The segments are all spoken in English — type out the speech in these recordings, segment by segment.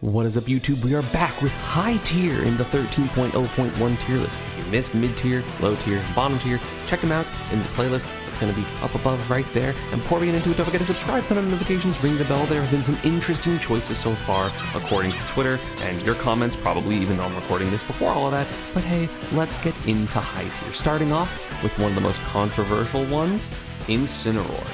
What is up, YouTube? We are back with high tier in the 13.0.1 tier list. If you missed mid tier, low tier, bottom tier, check them out in the playlist. It's going to be up above right there. And before we get into it, don't forget to subscribe, turn on notifications, ring the bell. There have been some interesting choices so far, according to Twitter, and your comments probably, even though I'm recording this before all of that. But hey, let's get into high tier. Starting off with one of the most controversial ones, Incineroar.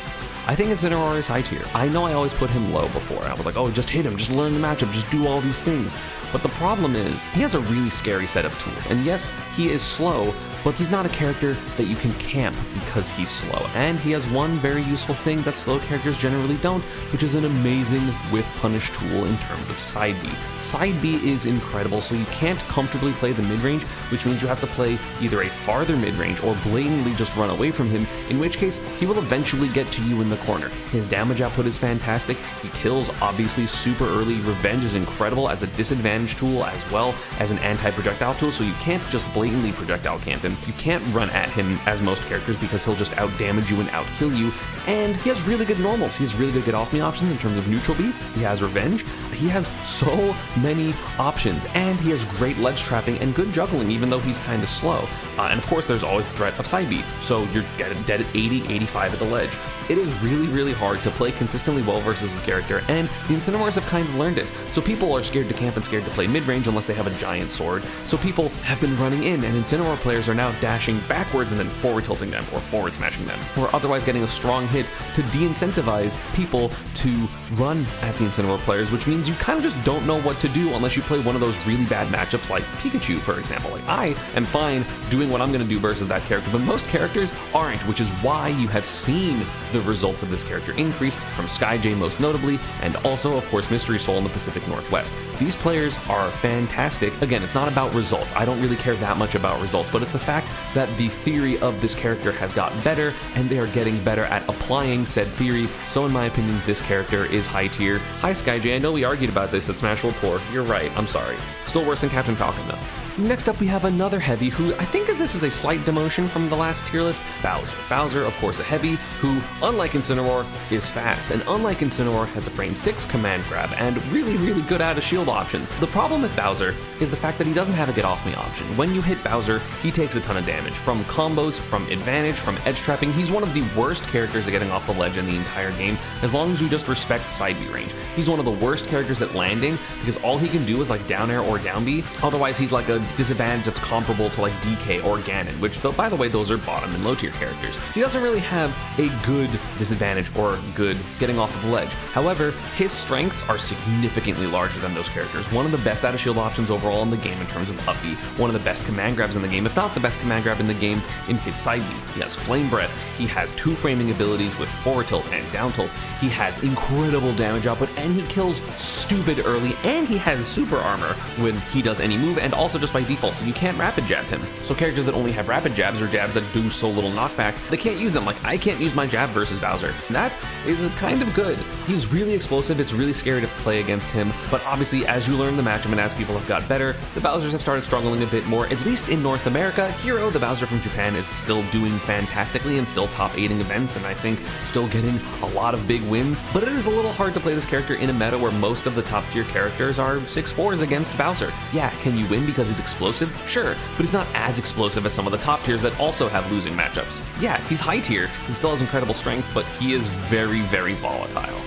I think Incineroar is high tier. I know I always put him low before. I was like, oh, just hit him, just learn the matchup, just do all these things. But the problem is, he has a really scary set of tools. And yes, he is slow, but he's not a character that you can camp because he's slow. And he has one very useful thing that slow characters generally don't, which is an amazing with punish tool in terms of side B. Side B is incredible, so you can't comfortably play the mid-range, which means you have to play either a farther mid-range or blatantly just run away from him, in which case he will eventually get to you in the corner. His damage output is fantastic. He kills obviously super early. Revenge is incredible as a disadvantage tool as well as an anti-projectile tool, so you can't just blatantly projectile camp him. You can't run at him as most characters because he'll just out-damage you and out-kill you. And he has really good normals. He has really good get-off-me options in terms of neutral beat. He has revenge. He has so many options, and he has great ledge trapping and good juggling, even though he's kind of slow. And of course, there's always the threat of side beat, so you're dead at 80, 85 at the ledge. It is really hard to play consistently well versus his character, and the Incineroars have kind of learned it. So people are scared to camp and scared to play mid-range unless they have a giant sword. So people have been running in, and Incineroar players are now dashing backwards and then forward tilting them, or forward smashing them, or otherwise getting a strong hit to de-incentivize people to run at the Incineroar players, which means you kind of just don't know what to do unless you play one of those really bad matchups like Pikachu, for example. Like, I am fine doing what I'm going to do versus that character, but most characters aren't, which is why you have seen the results of this character increase from SkyJ most notably, and also, of course, Mystery Soul in the Pacific Northwest. These players are fantastic. Again, it's not about results. I don't really care that much about results, but it's the fact that the theory of this character has gotten better, and they are getting better at applying said theory. So in my opinion, this character is high tier. Hi SkyJ, I know we argued about this at Smash World Tour. You're right, I'm sorry. Still worse than Captain Falcon though. Next up, we have another heavy who I think of this as a slight demotion from the last tier list, Bowser. Bowser, of course, a heavy who, unlike Incineroar, is fast, and unlike Incineroar, has a frame 6 command grab and really good out of shield options. The problem with Bowser is the fact that he doesn't have a get off me option. When you hit Bowser, he takes a ton of damage from combos, from advantage, from edge trapping. He's one of the worst characters at getting off the ledge in the entire game, as long as you just respect side B range. He's one of the worst characters at landing because all he can do is like down air or down B. Otherwise, he's like a disadvantage that's comparable to like DK or Ganon, which, though, by the way, those are bottom and low tier characters. He doesn't really have a good disadvantage or good getting off of the ledge. However, his strengths are significantly larger than those characters. One of the best out of shield options overall in the game in terms of up B. One of the best command grabs in the game, if not the best command grab in the game in his side B. He has Flame Breath. He has 2 framing abilities with forward tilt and down tilt. He has incredible damage output, and he kills stupid early, and he has super armor when he does any move, and also just by default, so you can't rapid jab him. So characters that only have rapid jabs or jabs that do so little knockback, they can't use them. Like, I can't use my jab versus Bowser. And that is kind of good. He's really explosive. It's really scary to play against him, but obviously as you learn the matchup and as people have got better, the Bowsers have started struggling a bit more, at least in North America. Hero, the Bowser from Japan, is still doing fantastically and still top 8ing events, and I think still getting a lot of big wins, but it is a little hard to play this character in a meta where most of the top tier characters are 6-4s against Bowser. Yeah, can you win because he's explosive? Sure, but he's not as explosive as some of the top tiers that also have losing matchups. Yeah, he's high tier, he still has incredible strengths, but he is very volatile.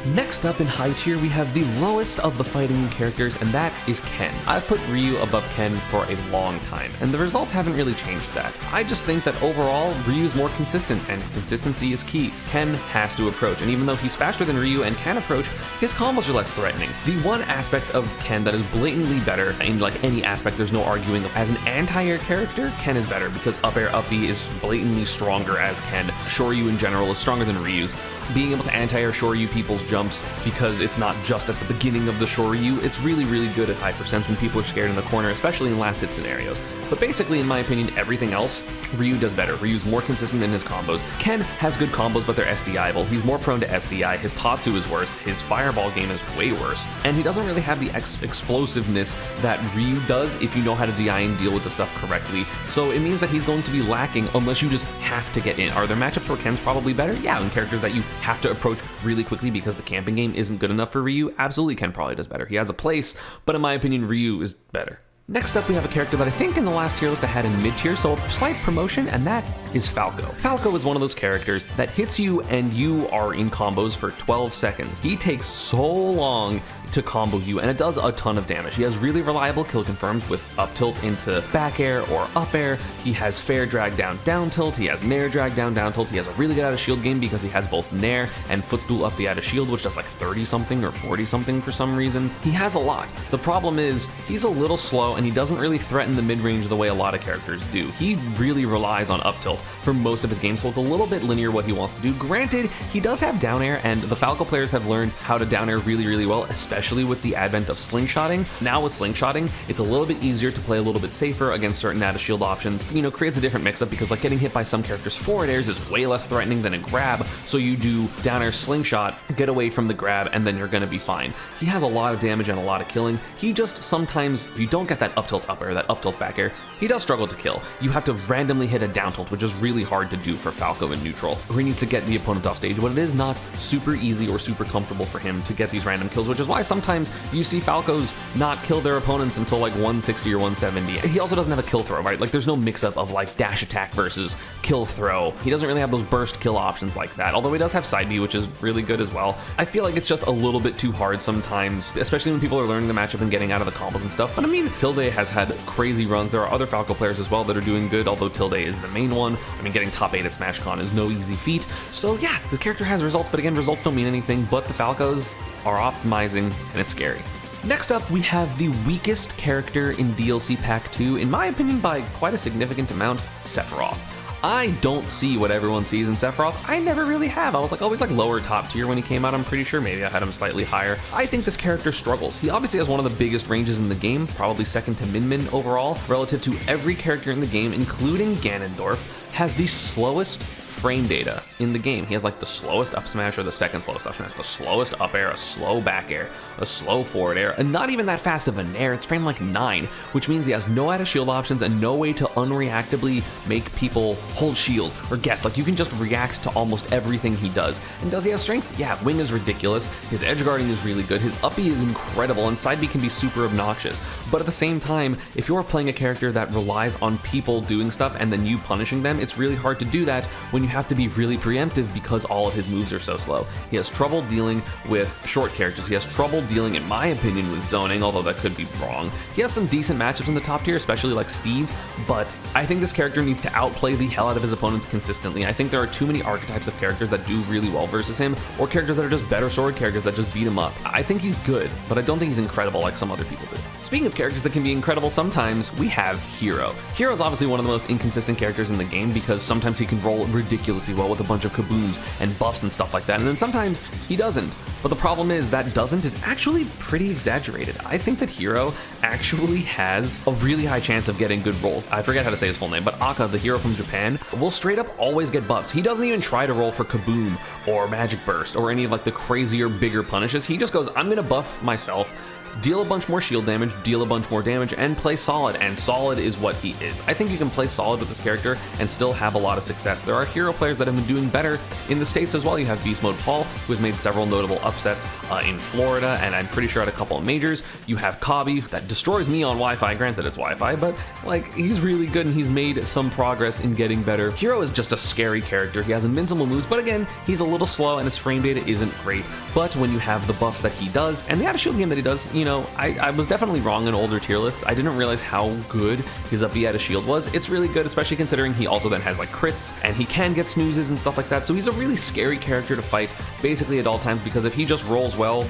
Next up in high tier, we have the lowest of the fighting characters, and that is Ken. I've put Ryu above Ken for a long time, and the results haven't really changed that. I just think that overall, Ryu is more consistent, and consistency is key. Ken has to approach, and even though he's faster than Ryu and can approach, his combos are less threatening. The one aspect of Ken that is blatantly better, in like any aspect there's no arguing, as an anti-air character, Ken is better because up air, up B is blatantly stronger as Ken. Shoryu in general is stronger than Ryu's. Being able to anti-air Shoryu people's jumps, because it's not just at the beginning of the Shoryu, it's really good at high percents when people are scared in the corner, especially in last hit scenarios. But basically, in my opinion, everything else, Ryu does better. Ryu's more consistent in his combos. Ken has good combos, but they're SDI-able. He's more prone to SDI. His Tatsu is worse. His Fireball game is way worse. And he doesn't really have the explosiveness that Ryu does if you know how to DI and deal with the stuff correctly. So it means that he's going to be lacking unless you just have to get in. Are there matchups where Ken's probably better? Yeah, in characters that you have to approach really quickly because the camping game isn't good enough for Ryu, absolutely Ken probably does better. He has a place, but in my opinion, Ryu is better. Next up, we have a character that I think in the last tier list I had in mid-tier, so a slight promotion, and that is Falco. Falco is one of those characters that hits you and you are in combos for 12 seconds. He takes so long to combo you, and it does a ton of damage. He has really reliable kill confirms with up tilt into back air or up air. He has fair drag down down tilt. He has nair drag down down tilt. He has a really good out of shield game because he has both nair and footstool up the out of shield, which does like 30 something or 40 something for some reason. He has a lot. The problem is he's a little slow and he doesn't really threaten the mid-range the way a lot of characters do. He really relies on up tilt for most of his games, so it's a little bit linear what he wants to do. Granted, he does have down air, and the Falco players have learned how to down air really, really well, especially with the advent of slingshotting. Now with slingshotting, it's a little bit easier to play a little bit safer against certain out of shield options. You know, creates a different mix-up because like getting hit by some characters forward airs is way less threatening than a grab, so you do down air slingshot, get away from the grab, and then you're gonna be fine. He has a lot of damage and a lot of killing. He just sometimes, if you don't get that up tilt up air, that up tilt back air, he does struggle to kill. You have to randomly hit a down tilt, which is really hard to do for Falco in neutral, or he needs to get the opponent off stage, but it is not super easy or super comfortable for him to get these random kills, which is why sometimes you see Falcos not kill their opponents until like 160 or 170. He also doesn't have a kill throw, right? Like there's no mix-up of like dash attack versus kill throw. He doesn't really have those burst kill options like that, although he does have side B, which is really good as well. I feel like it's just a little bit too hard sometimes, especially when people are learning the matchup and getting out of the combos and stuff. But I mean, Tilde has had crazy runs. There are other Falco players as well that are doing good, although Tilde is the main one. I mean, getting top 8 at SmashCon is no easy feat. So yeah, the character has results, but again, results don't mean anything, but the Falcos are optimizing, and it's scary. Next up, we have the weakest character in DLC Pack 2, in my opinion by quite a significant amount, Sephiroth. I don't see what everyone sees in Sephiroth. I never really have. I was like always like lower top tier when he came out, I'm pretty sure. Maybe I had him slightly higher. I think this character struggles. He obviously has one of the biggest ranges in the game, probably second to Min Min overall, relative to every character in the game, including Ganondorf, has the slowest frame data in the game. He has like the slowest up smash or the second slowest up smash, the slowest up air, a slow back air, a slow forward air, and not even that fast of a nair. It's frame like 9, which means he has no out of shield options and no way to unreactably make people hold shield or guess. Like you can just react to almost everything he does. And does he have strengths? Yeah, wing is ridiculous. His edge guarding is really good. His up B is incredible, and side B can be super obnoxious. But at the same time, if you're playing a character that relies on people doing stuff and then you punishing them, it's really hard to do that when you have to be really preemptive because all of his moves are so slow. He has trouble dealing with short characters. He has trouble dealing, in my opinion, with zoning, although that could be wrong. He has some decent matchups in the top tier, especially like Steve, but I think this character needs to outplay the hell out of his opponents consistently. I think there are too many archetypes of characters that do really well versus him, or characters that are just better sword characters that just beat him up. I think he's good, but I don't think he's incredible like some other people do. Speaking of characters that can be incredible sometimes, we have Hero. Hero's obviously one of the most inconsistent characters in the game because sometimes he can roll ridiculously well with a bunch of kabooms and buffs and stuff like that, and then sometimes he doesn't. But the problem is that doesn't is actually pretty exaggerated. I think that Hero actually has a really high chance of getting good rolls. I forget how to say his full name, but Aka, the hero from Japan, will straight up always get buffs. He doesn't even try to roll for Kaboom or Magic Burst or any of like the crazier, bigger punishes. He just goes, I'm gonna buff myself, deal a bunch more shield damage, deal a bunch more damage, and play solid, and solid is what he is. I think you can play solid with this character and still have a lot of success. There are hero players that have been doing better in the States as well. You have Beast Mode Paul, who has made several notable upsets in Florida, and I'm pretty sure at a couple of majors. You have Kabi, that destroys me on Wi-Fi, granted it's Wi-Fi, but like he's really good and he's made some progress in getting better. Hero is just a scary character. He has invincible moves, but again, he's a little slow and his frame data isn't great. But when you have the buffs that he does, and the out of shield game that he does, you know, I was definitely wrong in older tier lists. I didn't realize how good his up B out of shield was. It's really good, especially considering he also then has like crits and he can get snoozes and stuff like that. So he's a really scary character to fight basically at all times because if he just rolls well,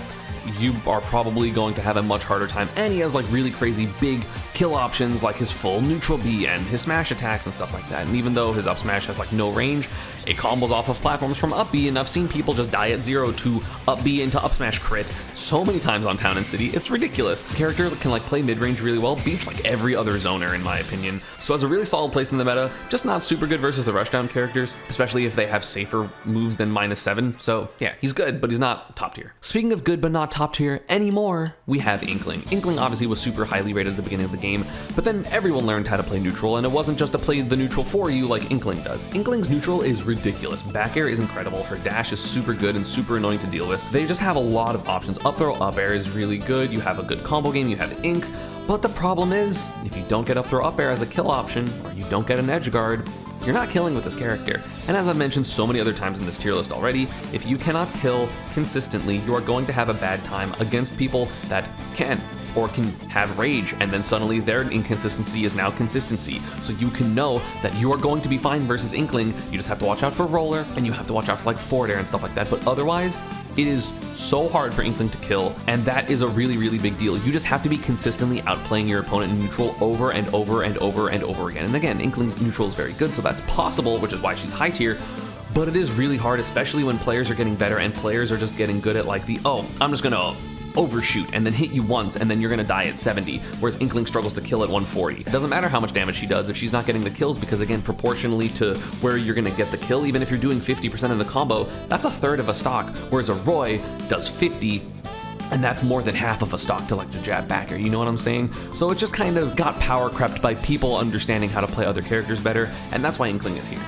you are probably going to have a much harder time. And he has like really crazy big kill options like his full neutral B and his smash attacks and stuff like that. And even though his up smash has like no range, it combos off of platforms from up B, and I've seen people just die at 0 to up B into up smash crit so many times on Town and City. It's ridiculous. The character that can like play mid-range really well, beats like every other zoner in my opinion. So has a really solid place in the meta, just not super good versus the rushdown characters, especially if they have safer moves than -7. So yeah, he's good, but he's not top tier. Speaking of good but not top tier anymore, we have Inkling. Inkling obviously was super highly rated at the beginning of the game, but then everyone learned how to play neutral, and it wasn't just to play the neutral for you like Inkling does. Inkling's neutral is ridiculous. Back air is incredible, her dash is super good and super annoying to deal with. They just have a lot of options. Up throw, up air is really good, you have a good combo game, you have Ink, but the problem is, if you don't get up throw, up air as a kill option, or you don't get an edge guard, you're not killing with this character. And as I've mentioned so many other times in this tier list already, if you cannot kill consistently, you are going to have a bad time against people that can, or can have rage, and then suddenly their inconsistency is now consistency. So you can know that you are going to be fine versus Inkling. You just have to watch out for roller, and you have to watch out for like forward air and stuff like that, but otherwise, it is so hard for Inkling to kill, and that is a really, really big deal. You just have to be consistently outplaying your opponent in neutral over and over and over and over again. And again, Inkling's neutral is very good, so that's possible, which is why she's high tier, but it is really hard, especially when players are getting better and players are just getting good at like the, oh, I'm just gonna overshoot and then hit you once and then you're gonna die at 70, whereas Inkling struggles to kill at 140. It doesn't matter how much damage she does if she's not getting the kills, because again, proportionally to where you're gonna get the kill, even if you're doing 50% of the combo, that's a third of a stock, whereas a Roy does 50, and that's more than half of a stock to like the jab backer, you know what I'm saying? So it just kind of got power crept by people understanding how to play other characters better, and that's why Inkling is here.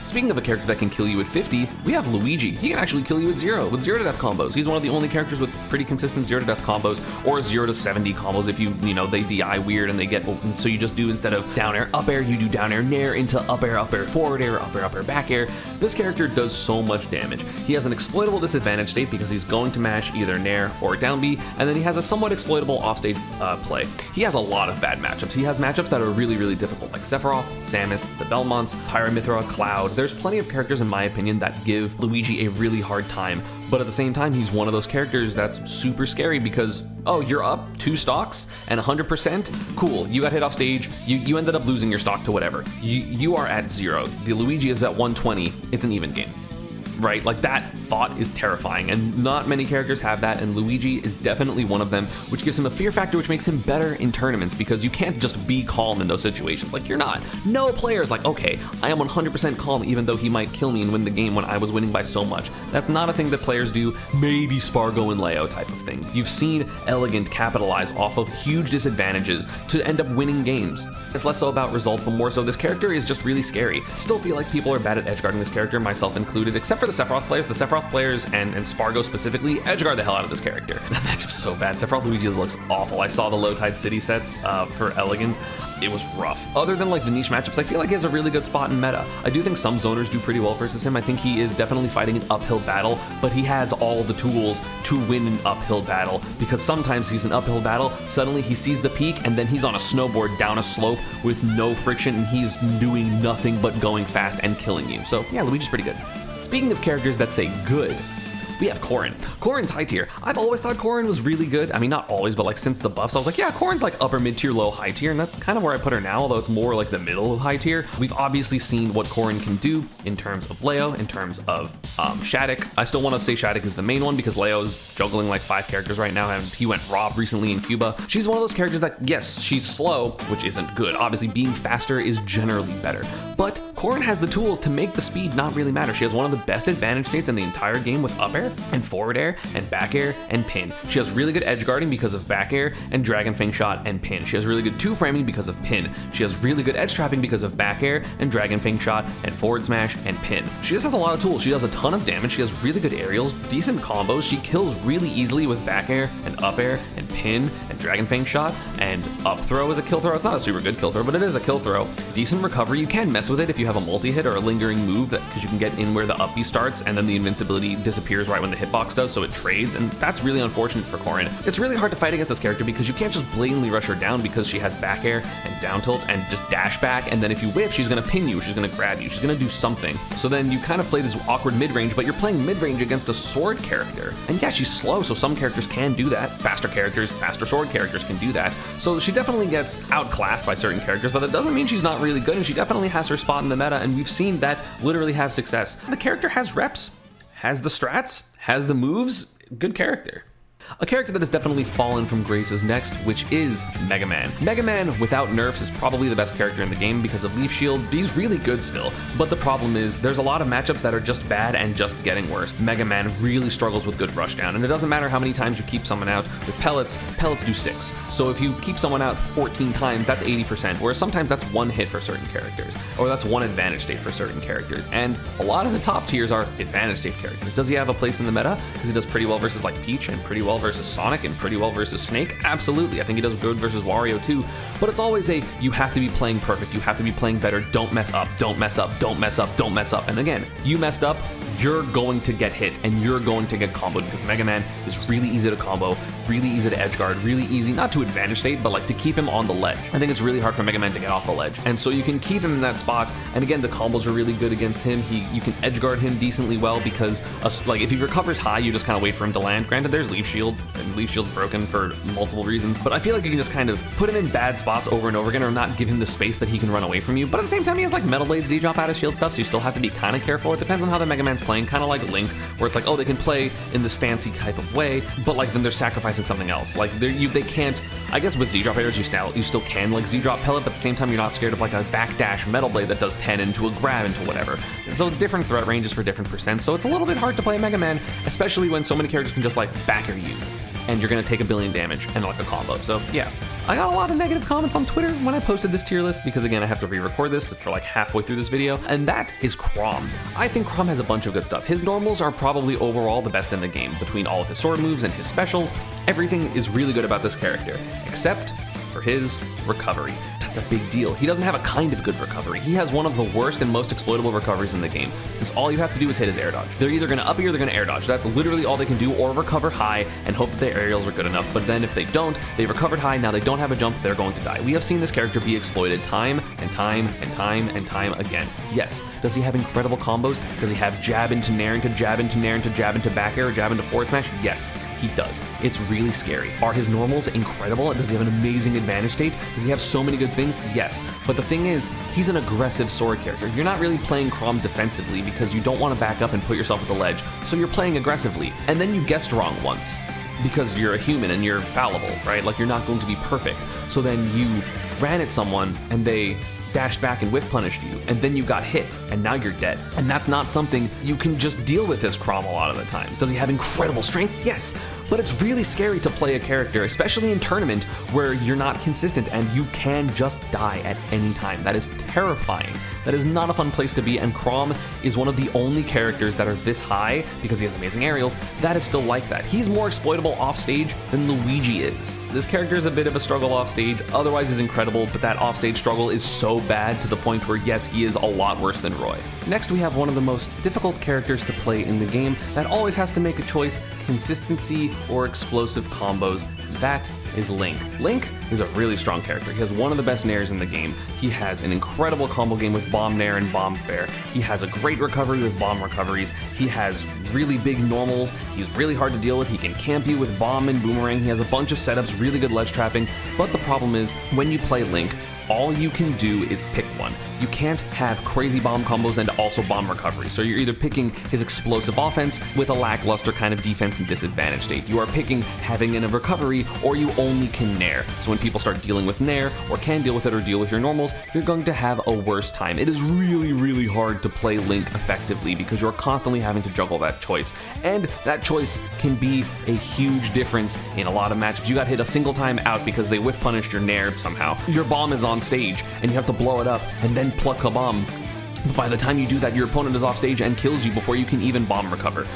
Speaking of a character that can kill you at 50, we have Luigi. He can actually kill you at 0 with 0 to death combos. He's one of the only characters with pretty consistent 0 to death combos, or 0 to 70 combos if you know, they DI weird and they get, so you just do, instead of down air, up air, you do down air, nair into up air, forward air, up air, back air. This character does so much damage. He has an exploitable disadvantage state because he's going to mash either nair or down B, and then he has a somewhat exploitable offstage play. He has a lot of bad matchups. He has matchups that are really, really difficult, like Sephiroth, Samus, the Belmonts, Pyramithra, Cloud. There's plenty of characters, in my opinion, that give Luigi a really hard time, but at the same time, he's one of those characters that's super scary because, oh, you're up 2 stocks and 100%? Cool, you got hit off stage, you ended up losing your stock to whatever. You are at 0. The Luigi is at 120, it's an even game. Right? Like, that thought is terrifying, and not many characters have that, and Luigi is definitely one of them, which gives him a fear factor which makes him better in tournaments, because you can't just be calm in those situations. Like, you're not. No player's like, okay, I am 100% calm even though he might kill me and win the game when I was winning by so much. That's not a thing that players do. Maybe Spargo and Leo type of thing. You've seen Elegant capitalize off of huge disadvantages to end up winning games. It's less so about results, but more so this character is just really scary. I still feel like people are bad at edgeguarding this character, myself included, except for the Sephiroth players. The Sephiroth players and Spargo specifically edgeguard the hell out of this character. That matchup's so bad. Sephiroth Luigi looks awful. I saw the Low Tide City sets for Elegant. It was rough. Other than like the niche matchups, I feel like he has a really good spot in meta. I do think some zoners do pretty well versus him. I think he is definitely fighting an uphill battle, but he has all the tools to win an uphill battle, because sometimes he's an uphill battle, suddenly he sees the peak, and then he's on a snowboard down a slope with no friction, and he's doing nothing but going fast and killing you. So yeah, Luigi's pretty good. Speaking of characters that say good, we have Corrin. Corrin's high tier. I've always thought Corrin was really good. I mean, not always, but like since the buffs, I was like, yeah, Corrin's like upper mid tier, low high tier, and that's kind of where I put her now, although it's more like the middle of high tier. We've obviously seen what Corrin can do in terms of Leo, in terms of Shattuck. I still want to say Shattuck is the main one because Leo's juggling like 5 characters right now, and he went Rob recently in Cuba. She's one of those characters that, yes, she's slow, which isn't good. Obviously, being faster is generally better, but Corrin has the tools to make the speed not really matter. She has one of the best advantage states in the entire game with up air and forward air and back air and pin. She has really good edge guarding because of back air and Dragon Fang shot and pin. She has really good 2-framing because of pin. She has really good edge trapping because of back air and Dragon Fang shot and forward smash and pin. She just has a lot of tools. She does a ton of damage. She has really good aerials, decent combos. She kills really easily with back air and up air and pin and Dragon Fang shot, and up throw is a kill throw. It's not a super good kill throw, but it is a kill throw. Decent recovery. You can mess with it if you have a multi-hit or a lingering move, because you can get in where the up B starts and then the invincibility disappears right when the hitbox does, so it trades, and that's really unfortunate for Corrin. It's really hard to fight against this character because you can't just blatantly rush her down, because she has back air and down tilt and just dash back, and then if you whiff, she's gonna pin you, she's gonna grab you, she's gonna do something. So then you kind of play this awkward mid-range, but you're playing mid-range against a sword character. And yeah, she's slow, so some characters can do that. Faster characters, faster sword characters can do that. So she definitely gets outclassed by certain characters, but that doesn't mean she's not really good, and she definitely has her spot in the meta, and we've seen that literally have success. The character has reps, has the strats, has the moves, good character. A character that has definitely fallen from grace is next, which is Megaman. Megaman, without nerfs, is probably the best character in the game because of Leaf Shield. He's really good still, but the problem is there's a lot of matchups that are just bad and just getting worse. Megaman really struggles with good rushdown, and it doesn't matter how many times you keep someone out. With pellets do 6. So if you keep someone out 14 times, that's 80%, whereas sometimes that's one hit for certain characters, or that's one advantage state for certain characters, and a lot of the top tiers are advantage state characters. Does he have a place in the meta? Because he does pretty well versus like Peach, and pretty well versus Sonic, and pretty well versus Snake? Absolutely. I think he does good versus Wario too, but it's always a, you have to be playing perfect, you have to be playing better, don't mess up, don't mess up, don't mess up, don't mess up. And again, you messed up, you're going to get hit and you're going to get comboed because Mega Man is really easy to combo, really easy to edgeguard, really easy, not to advantage state, but like to keep him on the ledge. I think it's really hard for Mega Man to get off the ledge. And so you can keep him in that spot. And again, the combos are really good against him. You can edgeguard him decently well because like if he recovers high, you just kind of wait for him to land. Granted, there's Leaf Shield, and Leaf Shield's broken for multiple reasons, but I feel like you can just kind of put him in bad spots over and over again or not give him the space that he can run away from you. But at the same time, he has like Metal Blade Z-drop out of shield stuff, so you still have to be kind of careful. It depends on how the Mega Man's playing, kind of like Link, where it's like, oh, they can play in this fancy type of way, but like then they're sacrificing something else. Like they can't, I guess with Z-drop hitters, you still can like Z-drop pellet, but at the same time, you're not scared of like a backdash Metal Blade that does 10 into a grab into whatever. And so it's different threat ranges for different percents, so it's a little bit hard to play Mega Man, especially when so many characters can just like backer you, and you're gonna take 1 billion damage and like a combo. So yeah, I got a lot of negative comments on Twitter when I posted this tier list because again, I have to re-record this for like halfway through this video, and that is Chrom. I think Chrom has a bunch of good stuff. His normals are probably overall the best in the game. Between all of his sword moves and his specials, everything is really good about this character, except for his recovery. That's a big deal. He doesn't have a kind of good recovery. He has one of the worst and most exploitable recoveries in the game, because all you have to do is hit his air dodge. They're either gonna up you or they're gonna air dodge. That's literally all they can do, or recover high and hope that their aerials are good enough. But then if they don't, they recovered high, now they don't have a jump, they're going to die. We have seen this character be exploited time and time and time and time again. Yes, does he have incredible combos? Does he have jab into nair into jab into nair into jab into back air, jab into forward smash? Yes, he does. It's really scary. Are his normals incredible? Does he have an amazing advantage state? Does he have so many good things? Yes. But the thing is, he's an aggressive sword character. You're not really playing Chrom defensively because you don't want to back up and put yourself at the ledge, so you're playing aggressively. And then you guessed wrong once, because you're a human and you're fallible, right? Like, you're not going to be perfect. So then you ran at someone and they dashed back and whiff punished you, and then you got hit, and now you're dead. And that's not something you can just deal with as Chrom a lot of the times. Does he have incredible strength? Yes, but it's really scary to play a character, especially in tournament, where you're not consistent and you can just die at any time. That is terrifying. That is not a fun place to be, and Chrom is one of the only characters that are this high, because he has amazing aerials, that is still like that. He's more exploitable off stage than Luigi is. This character is a bit of a struggle off stage, otherwise he's incredible, but that off stage struggle is so bad to the point where yes, he is a lot worse than Roy. Next, we have one of the most difficult characters to play in the game that always has to make a choice, consistency or explosive combos. That is Link. Link is a really strong character. He has one of the best nairs in the game. He has an incredible combo game with bomb nair and bomb fair. He has a great recovery with bomb recoveries. He has really big normals. He's really hard to deal with. He can camp you with bomb and boomerang. He has a bunch of setups, really good ledge trapping. But the problem is, when you play Link, all you can do is pick one. You can't have crazy bomb combos and also bomb recovery. So you're either picking his explosive offense with a lackluster kind of defense and disadvantage state. You are picking having in a recovery, or you only can nair. So when people start dealing with nair, or can deal with it or deal with your normals, you're going to have a worse time. It is really, really hard to play Link effectively because you're constantly having to juggle that choice. And that choice can be a huge difference in a lot of matchups. You got hit a single time out because they whiff punished your nair somehow. Your bomb is on stage and you have to blow it up and then pluck a bomb. But by the time you do that, your opponent is off stage and kills you before you can even bomb recover.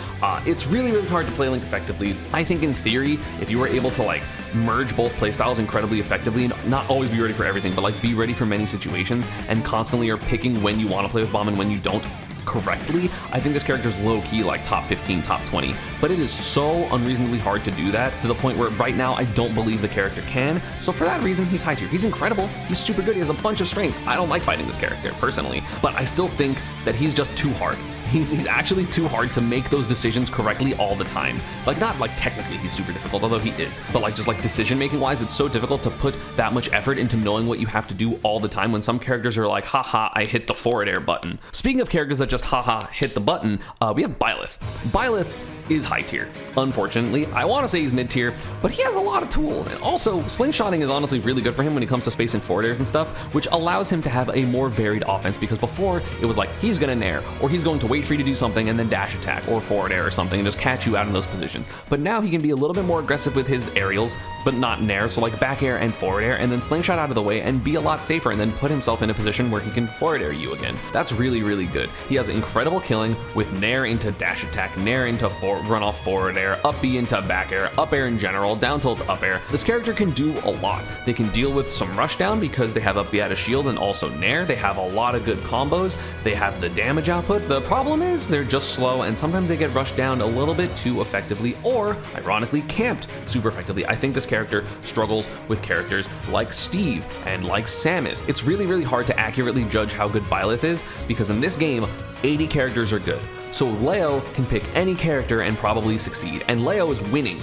It's really, really hard to play Link effectively. I think in theory, if you were able to like merge both playstyles incredibly effectively, and not always be ready for everything, but like be ready for many situations and constantly are picking when you want to play with bomb and when you don't correctly, I think this character's low-key like top 15, top 20, but it is so unreasonably hard to do that to the point where right now I don't believe the character can. So for that reason, he's high tier. He's incredible, he's super good, he has a bunch of strengths. I don't like fighting this character personally, but I still think that he's just too hard. He's actually too hard to make those decisions correctly all the time. Like, not like technically he's super difficult, although he is, but like just like decision making wise, it's so difficult to put that much effort into knowing what you have to do all the time when some characters are like, haha, I hit the forward air button. Speaking of characters that just haha hit the button, we have Byleth. Byleth is high tier. Unfortunately, I want to say he's mid tier, but he has a lot of tools. And also, slingshotting is honestly really good for him when it comes to space and forward airs and stuff, which allows him to have a more varied offense, because before it was like he's going to nair, or he's going to wait for you to do something and then dash attack or forward air or something and just catch you out in those positions. But now he can be a little bit more aggressive with his aerials, but not nair, so like back air and forward air, and then slingshot out of the way and be a lot safer, and then put himself in a position where he can forward air you again. That's really, really good. He has incredible killing with nair into dash attack, nair into run off forward air, up B into back air, up air in general, down tilt up air. This character can do a lot. They can deal with some rush down because they have up B out of shield and also nair. They have a lot of good combos. They have the damage output. The problem is they're just slow, and sometimes they get rushed down a little bit too effectively, or ironically camped super effectively. I think this character struggles with characters like Steve and like Samus. It's really, really hard to accurately judge how good Byleth is, because in this game, 80 characters are good. So Leo can pick any character and probably succeed, and Leo is winning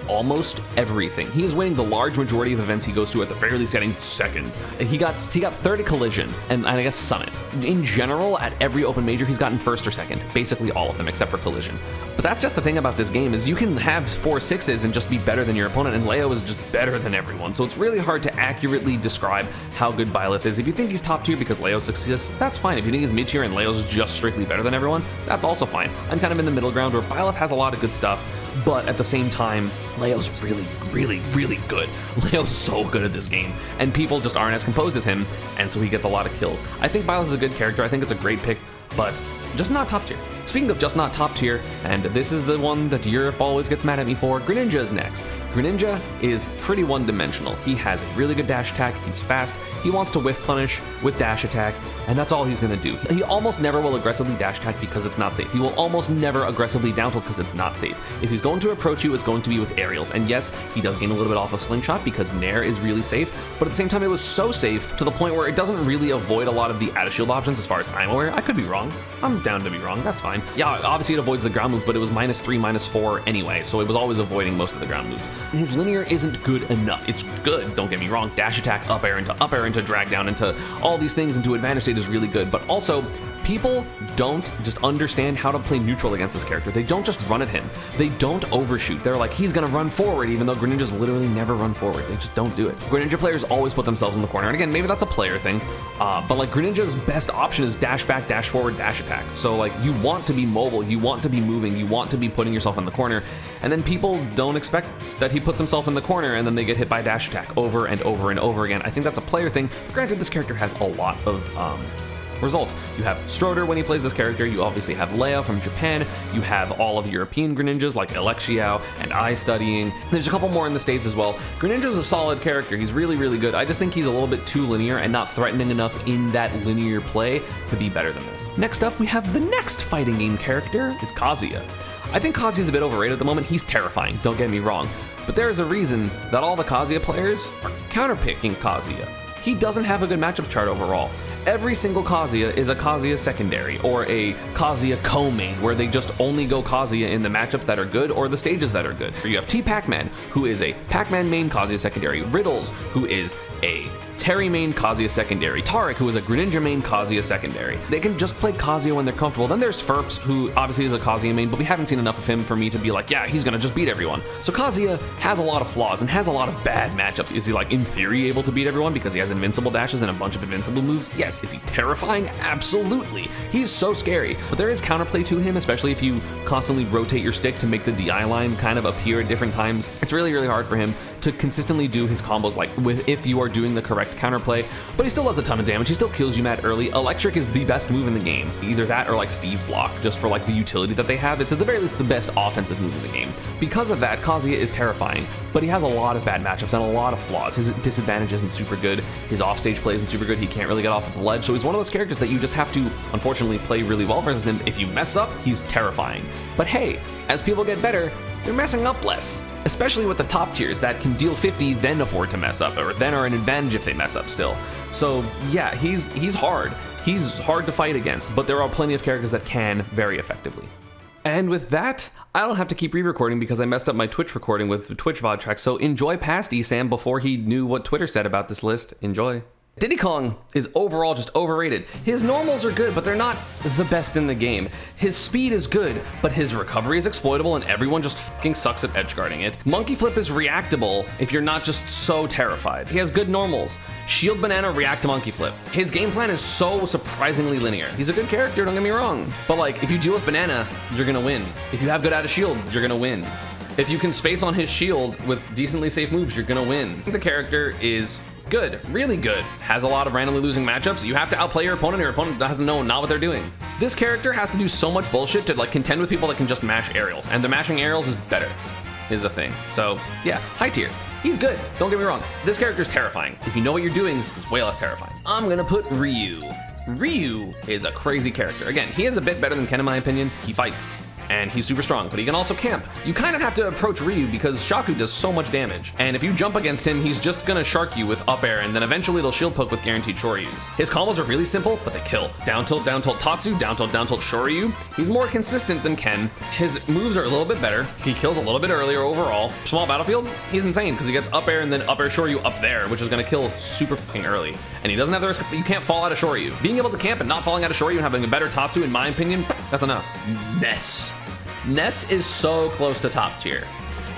almost everything. He is winning the large majority of events he goes to, at the very least getting second. He got 30 collision and I guess summit. In general, at every open major, he's gotten first or second, basically all of them except for collision. But that's just the thing about this game, is you can have 4 6s and just be better than your opponent, and Leo is just better than everyone. So it's really hard to accurately describe how good Byleth is. If you think he's top tier because Leo succeeds, that's fine. If you think he's mid tier and Leo's just strictly better than everyone, that's also fine. I'm kind of in the middle ground where Byleth has a lot of good stuff, but at the same time, Leo's really, really, really good. Leo's so good at this game, and people just aren't as composed as him, and so he gets a lot of kills. I think Byleth is a good character. I think it's a great pick, but just not top tier. Speaking of just not top tier, and this is the one that Europe always gets mad at me for, Greninja is next. Greninja is pretty one-dimensional. He has a really good dash attack, he's fast, he wants to whiff punish with dash attack, and that's all he's gonna do. He almost never will aggressively dash attack because it's not safe. He will almost never aggressively down tilt because it's not safe. If he's going to approach you, it's going to be with aerials. And yes, he does gain a little bit off of slingshot because nair is really safe, but at the same time, it was so safe to the point where it doesn't really avoid a lot of the out of shield options as far as I'm aware. I could be wrong. I'm down to be wrong, that's fine. Yeah, obviously it avoids the ground move, but it was -3, -4 anyway, so it was always avoiding most of the ground moves. And his linear isn't good enough. It's good, don't get me wrong. Dash attack, up air into drag down, into all these things, into advantage state is really good, but also people don't just understand how to play neutral against this character. They don't just run at him. They don't overshoot. They're like, he's gonna run forward, even though Greninjas literally never run forward. They just don't do it. Greninja players always put themselves in the corner. And again, maybe that's a player thing, but like Greninja's best option is dash back, dash forward, dash attack. So like you want to be mobile, you want to be moving, you want to be putting yourself in the corner, and then people don't expect that he puts himself in the corner and then they get hit by dash attack over and over and over again. I think that's a player thing. Granted, this character has a lot of results. You have Stroder when he plays this character, you obviously have Leia from Japan, you have all of the European Greninjas like Alexiao and I Studying. There's a couple more in the States as well. Greninja's a solid character, he's really, really good. I just think he's a little bit too linear and not threatening enough in that linear play to be better than this. Next up, we have the next fighting game character, is Kazuya. I think Kazuya's a bit overrated at the moment. He's terrifying, don't get me wrong, but there is a reason that all the Kazuya players are counterpicking Kazuya. He doesn't have a good matchup chart overall. Every single Kazuya is a Kazuya secondary or a Kazuya co-main, where they just only go Kazuya in the matchups that are good or the stages that are good. You have T Pac-Man, who is a Pac-Man main Kazuya secondary, Riddles, who is a Terry main Kazuya secondary, Tarek, who is a Greninja main Kazuya secondary. They can just play Kazuya when they're comfortable. Then there's Ferps, who obviously is a Kazuya main, but we haven't seen enough of him for me to be like, yeah, he's gonna just beat everyone. So Kazuya has a lot of flaws and has a lot of bad matchups. Is he like in theory able to beat everyone because he has invincible dashes and a bunch of invincible moves? Yes. Is he terrifying? Absolutely. He's so scary, but there is counterplay to him, especially if you constantly rotate your stick to make the DI line kind of appear at different times. It's really, really hard for him to consistently do his combos like with if you are doing the correct counterplay, but he still does a ton of damage. He still kills you mad early. Electric is the best move in the game. Either that or like Steve Block, just for like the utility that they have. It's at the very least the best offensive move in the game. Because of that, Kazuya is terrifying, but he has a lot of bad matchups and a lot of flaws. His disadvantage isn't super good. His offstage play isn't super good. He can't really get off of the ledge, so he's one of those characters that you just have to, unfortunately, play really well versus him. If you mess up, he's terrifying. But hey, as people get better, they're messing up less, especially with the top tiers that can deal 50, then afford to mess up, or then are an advantage if they mess up still. So yeah, he's hard. He's hard to fight against, but there are plenty of characters that can very effectively. And with that, I don't have to keep re-recording because I messed up my Twitch recording with the Twitch VOD track, so enjoy past ESAM before he knew what Twitter said about this list. Enjoy. Diddy Kong is overall just overrated. His normals are good, but they're not the best in the game. His speed is good, but his recovery is exploitable and everyone just fucking sucks at edgeguarding it. Monkey Flip is reactable if you're not just so terrified. He has good normals. Shield Banana, react to Monkey Flip. His game plan is so surprisingly linear. He's a good character, don't get me wrong. But like, if you deal with Banana, you're gonna win. If you have good out of shield, you're gonna win. If you can space on his shield with decently safe moves, you're gonna win. The character is good, really good. Has a lot of randomly losing matchups. You have to outplay your opponent doesn't know not what they're doing. This character has to do so much bullshit to like contend with people that can just mash aerials, and the mashing aerials is better, is the thing. So yeah, high tier. He's good, don't get me wrong. This character's terrifying. If you know what you're doing, it's way less terrifying. I'm gonna put Ryu. Ryu is a crazy character. Again, he is a bit better than Ken in my opinion. He fights, and he's super strong, but he can also camp. You kind of have to approach Ryu because Shaku does so much damage, and if you jump against him, he's just gonna shark you with up air, and then eventually they'll shield poke with guaranteed Shoryus. His combos are really simple, but they kill. Down tilt, Tatsu, down tilt, Shoryu. He's more consistent than Ken. His moves are a little bit better. He kills a little bit earlier overall. Small battlefield, he's insane because he gets up air and then up air Shoryu up there, which is gonna kill super fucking early. And he doesn't have the risk of, you can't fall out of Shoryu. Being able to camp and not falling out of Shoryu and having a better Tatsu, in my opinion, that's enough. Ness is so close to top tier.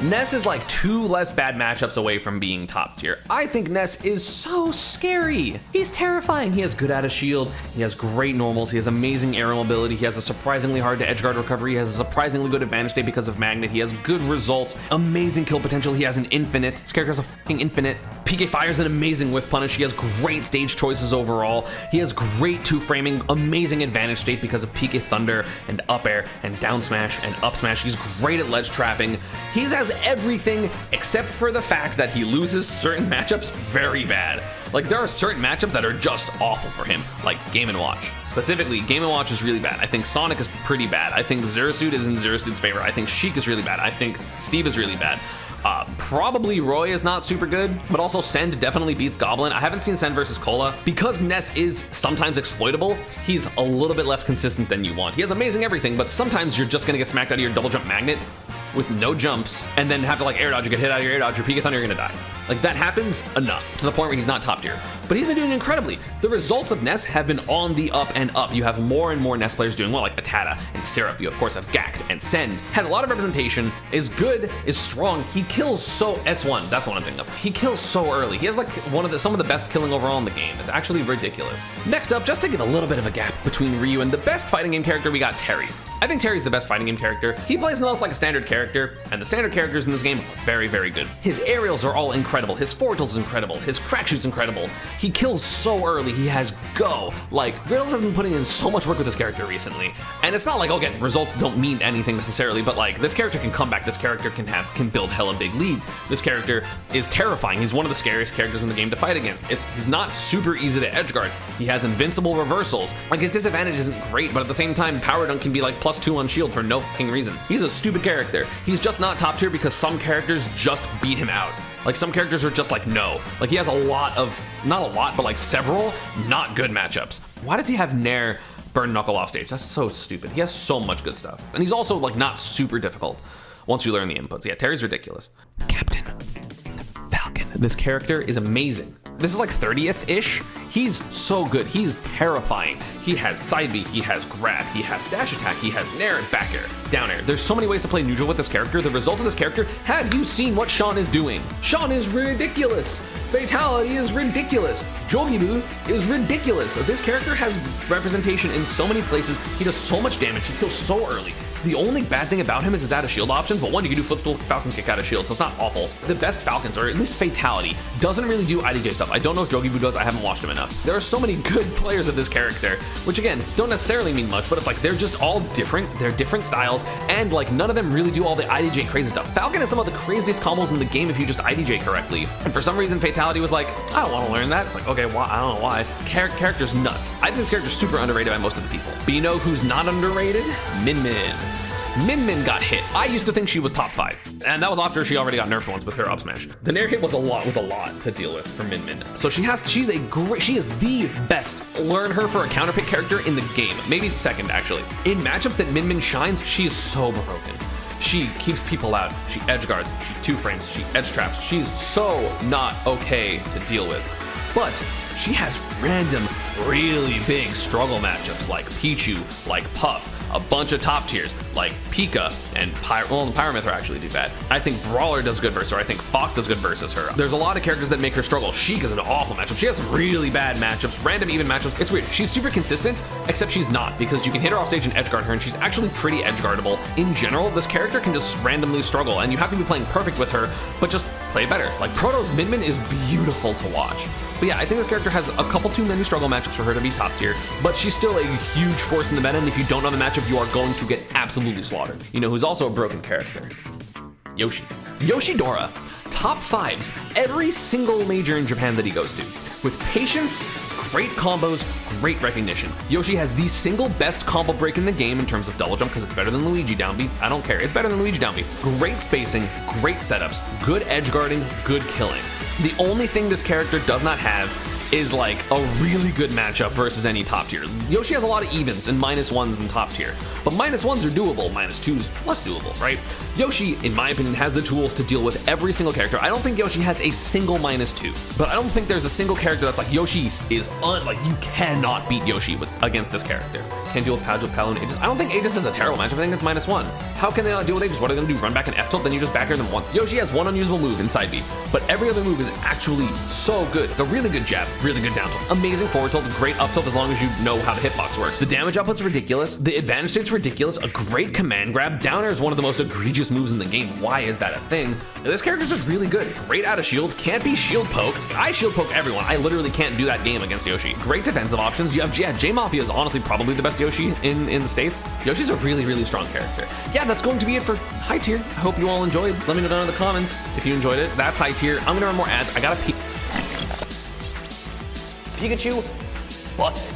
Ness is like 2 less bad matchups away from being top tier. I think Ness is so scary. He's terrifying. He has good out of shield. He has great normals. He has amazing aerial mobility. He has a surprisingly hard to edgeguard recovery. He has a surprisingly good advantage state because of Magnet. He has good results, amazing kill potential. He has an infinite. This character has a fucking infinite. PK fires an amazing whiff punish. He has great stage choices overall. He has great 2-framing, amazing advantage state because of PK Thunder and up air and down smash and up smash. He's great at ledge trapping. He has everything except for the fact that he loses certain matchups very bad. Like, there are certain matchups that are just awful for him, like Game & Watch. Specifically, Game & Watch is really bad. I think Sonic is pretty bad. I think Zerasuit is in Zerasuit's favor. I think Sheik is really bad. I think Steve is really bad. Probably Roy is not super good, but also Send definitely beats Goblin. I haven't seen Send versus Cola. Because Ness is sometimes exploitable, he's a little bit less consistent than you want. He has amazing everything, but sometimes you're just gonna get smacked out of your double jump magnet with no jumps, and then have to like air dodge, you get hit out of your air dodge, your PK Thunder, you're gonna die. Like, that happens enough to the point where he's not top tier. But he's been doing incredibly. The results of Ness have been on the up and up. You have more and more Ness players doing well, like Atata and Syrup. You of course have Gact and Send. Has a lot of representation, is good, is strong. He kills so, S1, that's the one I'm thinking of. He kills so early. He has like some of the best killing overall in the game. It's actually ridiculous. Next up, just to give a little bit of a gap between Ryu and the best fighting game character, we got Terry. I think Terry's the best fighting game character. He plays the most like a standard character, and the standard characters in this game are very, very good. His aerials are all incredible. His forward tilt is incredible. His crack shoot's incredible. He kills so early. He has go. Like, Riddles has been putting in so much work with this character recently. And it's not like, again, results don't mean anything necessarily, but like, this character can come back. This character can build hella big leads. This character is terrifying. He's one of the scariest characters in the game to fight against. He's not super easy to edgeguard. He has invincible reversals. Like, his disadvantage isn't great, but at the same time, Power Dunk can be like +2 on shield for no fucking reason. He's a stupid character. He's just not top tier because some characters just beat him out. Like, some characters are just like, no. Like, he has a lot of, not a lot, but like several not good matchups. Why does he have Nair burn Knuckle off stage? That's so stupid. He has so much good stuff. And he's also like not super difficult once you learn the inputs. Yeah, Terry's ridiculous. Captain Falcon. This character is amazing. This is like 30th-ish. He's so good. He's terrifying. He has side B, he has grab, he has dash attack, he has nair, back air, down air. There's so many ways to play neutral with this character. The result of this character, have you seen what Sean is doing? Sean is ridiculous. Fatality is ridiculous. Jogibu is ridiculous. This character has representation in so many places. He does so much damage. He kills so early. The only bad thing about him is his out of shield options, but one, you can do footstool Falcon kick out of shield, so it's not awful. The best Falcons, or at least Fatality, doesn't really do IDJ stuff. I don't know if Jogibu does, I haven't watched him enough. There are so many good players of this character, which again, don't necessarily mean much, but it's like they're just all different, they're different styles, and like none of them really do all the IDJ crazy stuff. Falcon has some of the craziest combos in the game if you just IDJ correctly, and for some reason Fatality was like, I don't want to learn that. It's like, okay, why? I don't know why. Character's nuts. I think this character's super underrated by most of the people. But you know who's not underrated? Min Min. Min Min got hit. I used to think she was top 5, and that was after she already got nerfed once with her up smash. The nair hit was a lot to deal with for Min Min. So she is the best learn her for a counterpick character in the game. Maybe second, actually. In matchups that Min Min shines, she is so broken. She keeps people out, she edge guards, she 2-frames, she edge traps. She's so not okay to deal with. but she has random, really big struggle matchups like Pichu, like Puff, a bunch of top tiers like Pika and Pyramith are actually too bad. I think Brawler does good versus her. I think Fox does good versus her. There's a lot of characters that make her struggle. Sheik is an awful matchup. She has some really bad matchups, random even matchups. It's weird. She's super consistent, except she's not, because you can hit her off stage and edgeguard her, and she's actually pretty edgeguardable. In general, this character can just randomly struggle, and you have to be playing perfect with her, but just play better. Like Proto's Midman is beautiful to watch. But yeah, I think this character has a couple too many struggle matchups for her to be top tier, but she's still a huge force in the meta, and if you don't know the matchup, you are going to get absolutely slaughtered. You know who's also a broken character? Yoshi. Yoshidora. Top 5s every single major in Japan that he goes to. With patience, great combos, great recognition. Yoshi has the single best combo break in the game in terms of double jump, because it's better than Luigi down B. I don't care, it's better than Luigi down B. Great spacing, great setups, good edge guarding, good killing. The only thing this character does not have is like a really good matchup versus any top tier. Yoshi has a lot of evens and -1s in top tier, but -1s are doable, -2s less doable, right? Yoshi, in my opinion, has the tools to deal with every single character. I don't think Yoshi has a single -2, but I don't think there's a single character that's like Yoshi is like you cannot beat Yoshi against this character. Can deal with Palo and Aegis. I don't think Aegis is a terrible matchup. I think it's -1. How can they not deal with Aegis? What are they gonna do? Run back an F tilt? Then you just back air them once. Yoshi has one unusable move inside B, but every other move is actually so good. A really good jab, really good down tilt, amazing forward tilt, great up tilt as long as you know how the hitbox works. The damage output's ridiculous. The advantage state's ridiculous. A great command grab. Down air is one of the most egregious moves in the game. Why is that a thing? This character's just really good. Great out of shield. Can't be shield poke. I shield poke everyone. I literally can't do that game against Yoshi. Great defensive options. You have J-Mafia is honestly probably the best Yoshi in the States. Yoshi's a really, really strong character. Yeah, that's going to be it for high tier. I hope you all enjoyed. Let me know down in the comments if you enjoyed it. That's high tier. I'm gonna run more ads. I gotta Pikachu, busted.